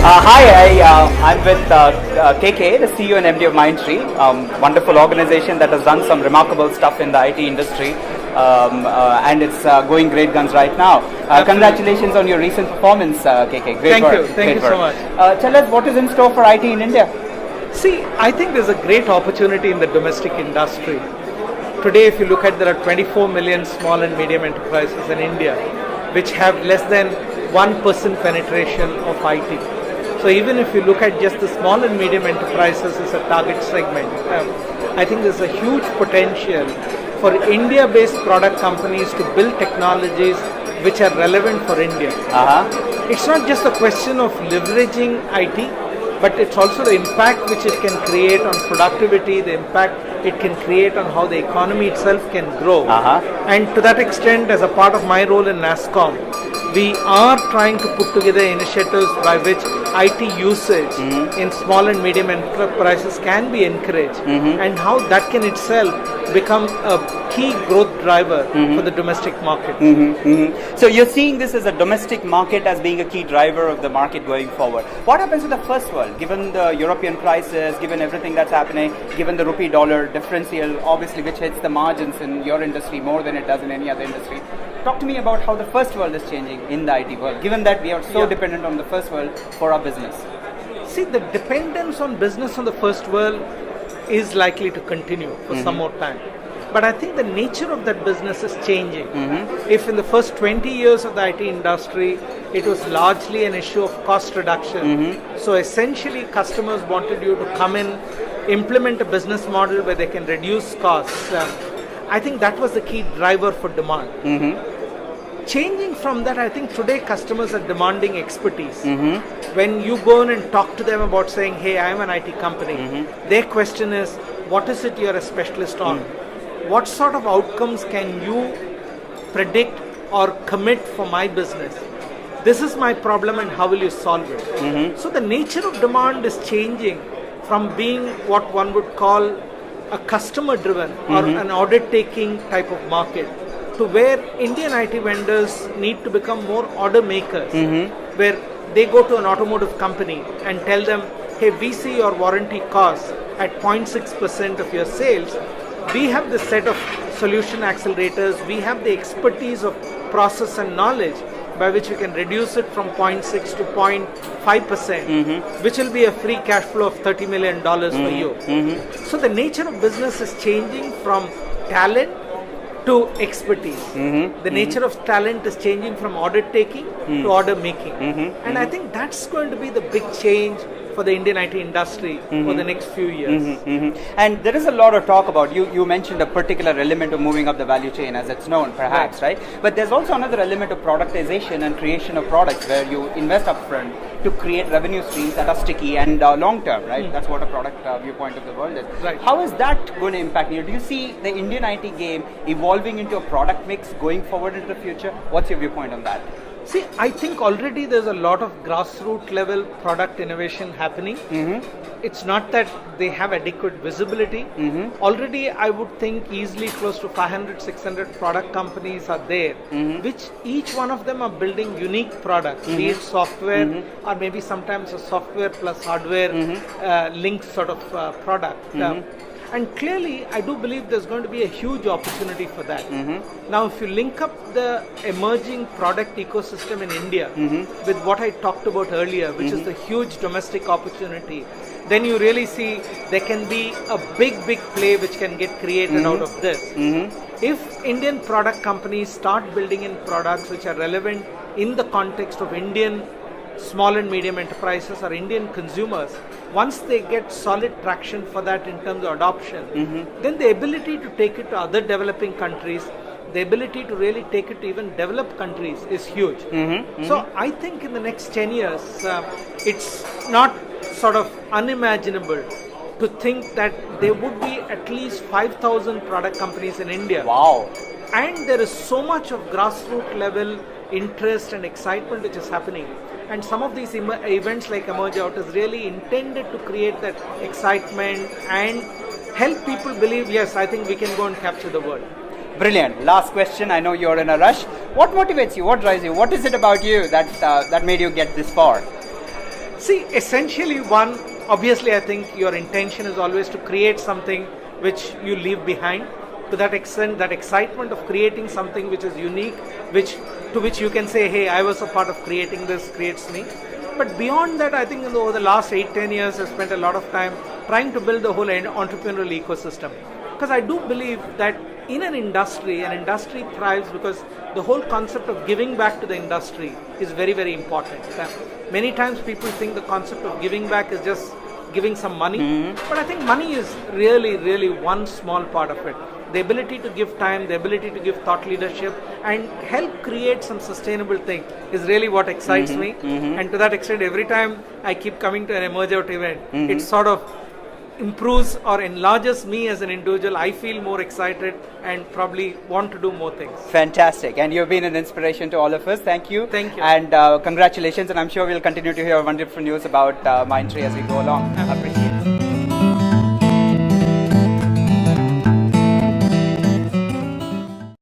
I'm with KK, the CEO and MD of Mindtree, wonderful organization that has done some remarkable stuff in the IT industry, and it's going great guns right now. Congratulations on your recent performance, KK. Great work. Thank you so much. Tell us what is in store for IT in India. See, I think there's a great opportunity in the domestic industry. Today, if you look at, there are 24 million small and medium enterprises in India, which have less than 1% penetration of IT. So even if you look at just the small and medium enterprises as a target segment, I think there's a huge potential for India-based product companies to build technologies which are relevant for India. It's not just a question of leveraging IT, but it's also the impact which it can create on productivity, the impact it can create on how the economy itself can grow. And to that extent, as a part of my role in NASSCOM, we are trying to put together initiatives by which IT usage in small and medium enterprises can be encouraged, and how that can itself become a key growth driver for the domestic market. So you're seeing this as a domestic market as being a key driver of the market going forward. What happens in the first world, given the European crisis, given everything that's happening, given the rupee dollar differential, obviously, which hits the margins in your industry more than it does in any other industry? Talk to me about how the first world is changing in the IT world, given that we are so dependent on the first world for our business. See, the dependence on business on the first world is likely to continue for some more time. But I think the nature of that business is changing. If in the first 20 years of the IT industry, it was largely an issue of cost reduction. So essentially, customers wanted you to come in, implement a business model where they can reduce costs. I think that was the key driver for demand. Changing from that, I think today customers are demanding expertise. When you go in and talk to them about saying, hey, I'm an IT company, their question is, what is it you're a specialist on? What sort of outcomes can you predict or commit for my business? This is my problem, and how will you solve it? So the nature of demand is changing from being what one would call a customer driven or an audit taking type of market, to where Indian IT vendors need to become more order makers, where they go to an automotive company and tell them, hey, we see your warranty costs at 0.6% of your sales. We have this set of solution accelerators, we have the expertise of process and knowledge by which we can reduce it from 0.6 to 0.5%, which will be a free cash flow of $30 million for you. So the nature of business is changing from talent to expertise. The nature of talent is changing from order taking to order making. And I think that's going to be the big change for the Indian IT industry for the next few years. And there is a lot of talk about, you mentioned a particular element of moving up the value chain as it's known, perhaps, right? But there's also another element of productization and creation of products where you invest upfront to create revenue streams that are sticky and long-term, right? That's what a product viewpoint of the world is. How is that going to impact you? Do you see the Indian IT game evolving into a product mix going forward into the future? What's your viewpoint on that? See, I think already there's a lot of grassroots level product innovation happening. It's not that they have adequate visibility. Already I would think easily close to 500, 600 product companies are there, which each one of them are building unique products, be it software or maybe sometimes a software plus hardware linked sort of product. And clearly, I do believe there's going to be a huge opportunity for that. Now, if you link up the emerging product ecosystem in India with what I talked about earlier, which is the huge domestic opportunity, then you really see there can be a big play which can get created out of this. If Indian product companies start building in products which are relevant in the context of Indian small and medium enterprises or Indian consumers, once they get solid traction for that in terms of adoption, then the ability to take it to other developing countries, the ability to really take it to even developed countries is huge. So I think in the next 10 years, it's not sort of unimaginable to think that there would be at least 5,000 product companies in India. Wow. And there is so much of grassroots level interest and excitement which is happening. And some of these events like Emerge Out is really intended to create that excitement and help people believe, yes, I think we can go and capture the world. Brilliant. Last question. I know you're in a rush. What motivates you? What drives you? What is it about you that made you get this far? See, essentially obviously I think your intention is always to create something which you leave behind. To that extent, that excitement of creating something which is unique, to which you can say, hey, I was a part of creating this, creates me. But beyond that, I think over the last 8-10 years, I've spent a lot of time trying to build the whole entrepreneurial ecosystem. Because I do believe that in an industry thrives because the whole concept of giving back to the industry is very, very important. Many times people think the concept of giving back is just giving some money, but I think money is really, really one small part of it. The ability to give time, the ability to give thought leadership and help create some sustainable thing is really what excites me. And to that extent, every time I keep coming to an Emerge Out event, it sort of improves or enlarges me as an individual. I feel more excited and probably want to do more things. Fantastic. And you've been an inspiration to all of us. Thank you. Thank you. And congratulations. And I'm sure we'll continue to hear wonderful news about Mindtree as we go along. I appreciate